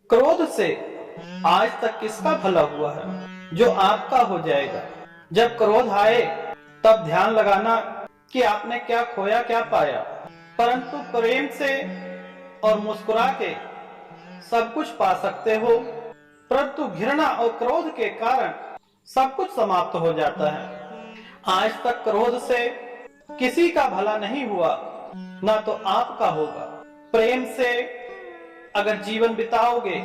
क्रोध से आज तक किसका भला हुआ है जो आपका हो जाएगा। जब क्रोध आए तब ध्यान लगाना कि आपने क्या खोया क्या पाया, परंतु प्रेम से और मुस्कुरा के सब कुछ पा सकते हो। परंतु घृणा और क्रोध के कारण सब कुछ समाप्त हो जाता है। आज तक क्रोध से किसी का भला नहीं हुआ, ना तो आपका होगा। प्रेम से अगर जीवन बिताओगे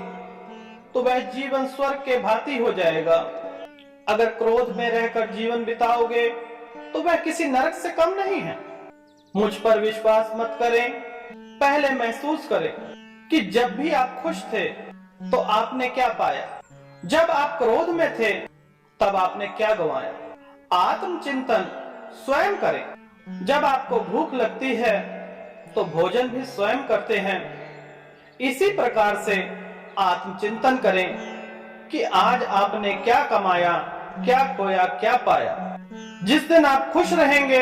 तो वह जीवन स्वर्ग के भांति हो जाएगा। अगर क्रोध में रहकर जीवन बिताओगे तो वह किसी नरक से कम नहीं है। मुझ पर विश्वास मत करें, पहले महसूस करें कि जब भी आप खुश थे तो आपने क्या पाया, जब आप क्रोध में थे तब आपने क्या गंवाया। आत्मचिंतन स्वयं करें। जब आपको भूख लगती है तो भोजन भी स्वयं करते हैं। इसी प्रकार से आत्मचिंतन करें कि आज आपने क्या कमाया, क्या खोया, क्या पाया। जिस दिन आप खुश रहेंगे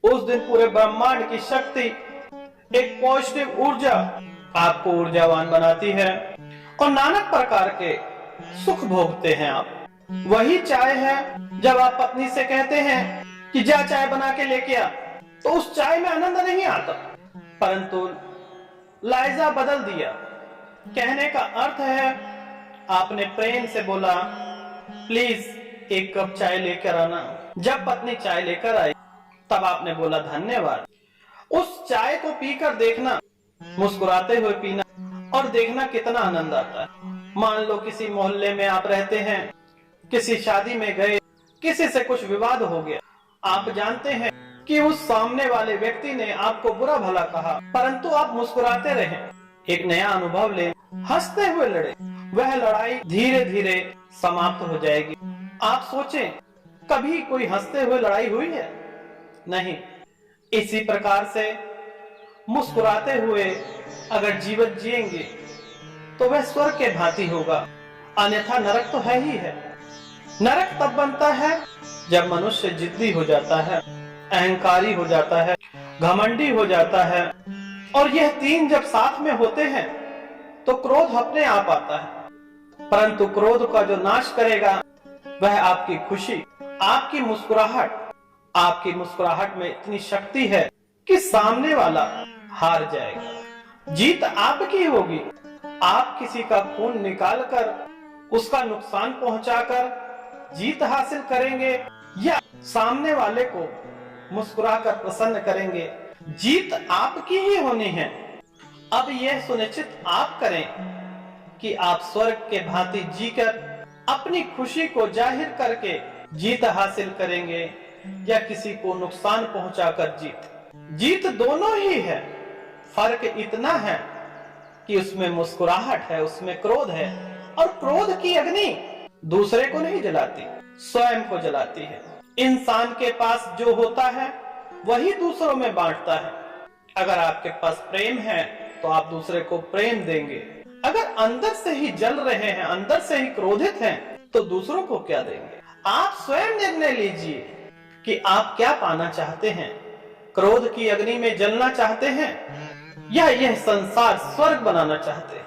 उस दिन पूरे ब्रह्मांड की शक्ति, एक पॉजिटिव ऊर्जा आपको ऊर्जावान बनाती है और नाना प्रकार के सुख भोगते हैं आप। वही चाय है, जब आप पत्नी से कहते हैं कि जा चाय बना के लेके आ, तो उस चाय में आनंद नहीं आता, परंतु लाइजा बदल दिया। कहने का अर्थ है आपने प्रेम से बोला प्लीज एक कप चाय लेकर आना। जब पत्नी चाय लेकर आई तब आपने बोला धन्यवाद। उस चाय को पीकर देखना, मुस्कुराते हुए पीना और देखना कितना आनंद आता है। मान लो किसी मोहल्ले में आप रहते हैं, किसी शादी में गए, किसी से कुछ विवाद हो गया। आप जानते हैं कि उस सामने वाले व्यक्ति ने आपको बुरा भला कहा, परंतु आप मुस्कुराते रहे, एक नया अनुभव ले, हंसते हुए लड़े। वह लड़ाई धीरे धीरे समाप्त हो जाएगी। आप सोचें कभी कोई हंसते हुए लड़ाई हुई है? नहीं। इसी प्रकार से मुस्कुराते हुए अगर जीवन जिएंगे तो वह स्वर्ग के भांति होगा, अन्यथा नरक तो है ही है। नरक तब बनता है जब मनुष्य जिद्दी हो जाता है, अहंकारी हो जाता है, घमंडी हो जाता है, और यह तीन जब साथ में होते हैं तो क्रोध अपने आप आता है। परंतु क्रोध का जो नाश करेगा वह आपकी खुशी, आपकी मुस्कुराहट। आपकी मुस्कुराहट में इतनी शक्ति है कि सामने वाला हार जाएगा। जीत आपकी होगी। आप किसी का खून निकालकर उसका नुकसान पहुंचाकर जीत हासिल करेंगे या सामने वाले को मुस्कुराकर प्रसन्न करेंगे, जीत आपकी ही होनी है। अब यह सुनिश्चित आप करें कि आप स्वर्ग के भांति जीकर अपनी खुशी को जाहिर करके जीत हासिल करेंगे या किसी को नुकसान पहुंचाकर जीत दोनों ही है। फर्क इतना है कि उसमें मुस्कुराहट है, उसमें क्रोध है, और क्रोध की अग्नि दूसरे को नहीं जलाती, स्वयं को जलाती है। इंसान के पास जो होता है वही दूसरों में बांटता है। अगर आपके पास प्रेम है तो आप दूसरे को प्रेम देंगे। अगर अंदर से ही जल रहे हैं, अंदर से ही क्रोधित हैं, तो दूसरों को क्या देंगे? आप स्वयं निर्णय लीजिए कि आप क्या पाना चाहते हैं। क्रोध की अग्नि में जलना चाहते हैं या यह संसार स्वर्ग बनाना चाहते हैं?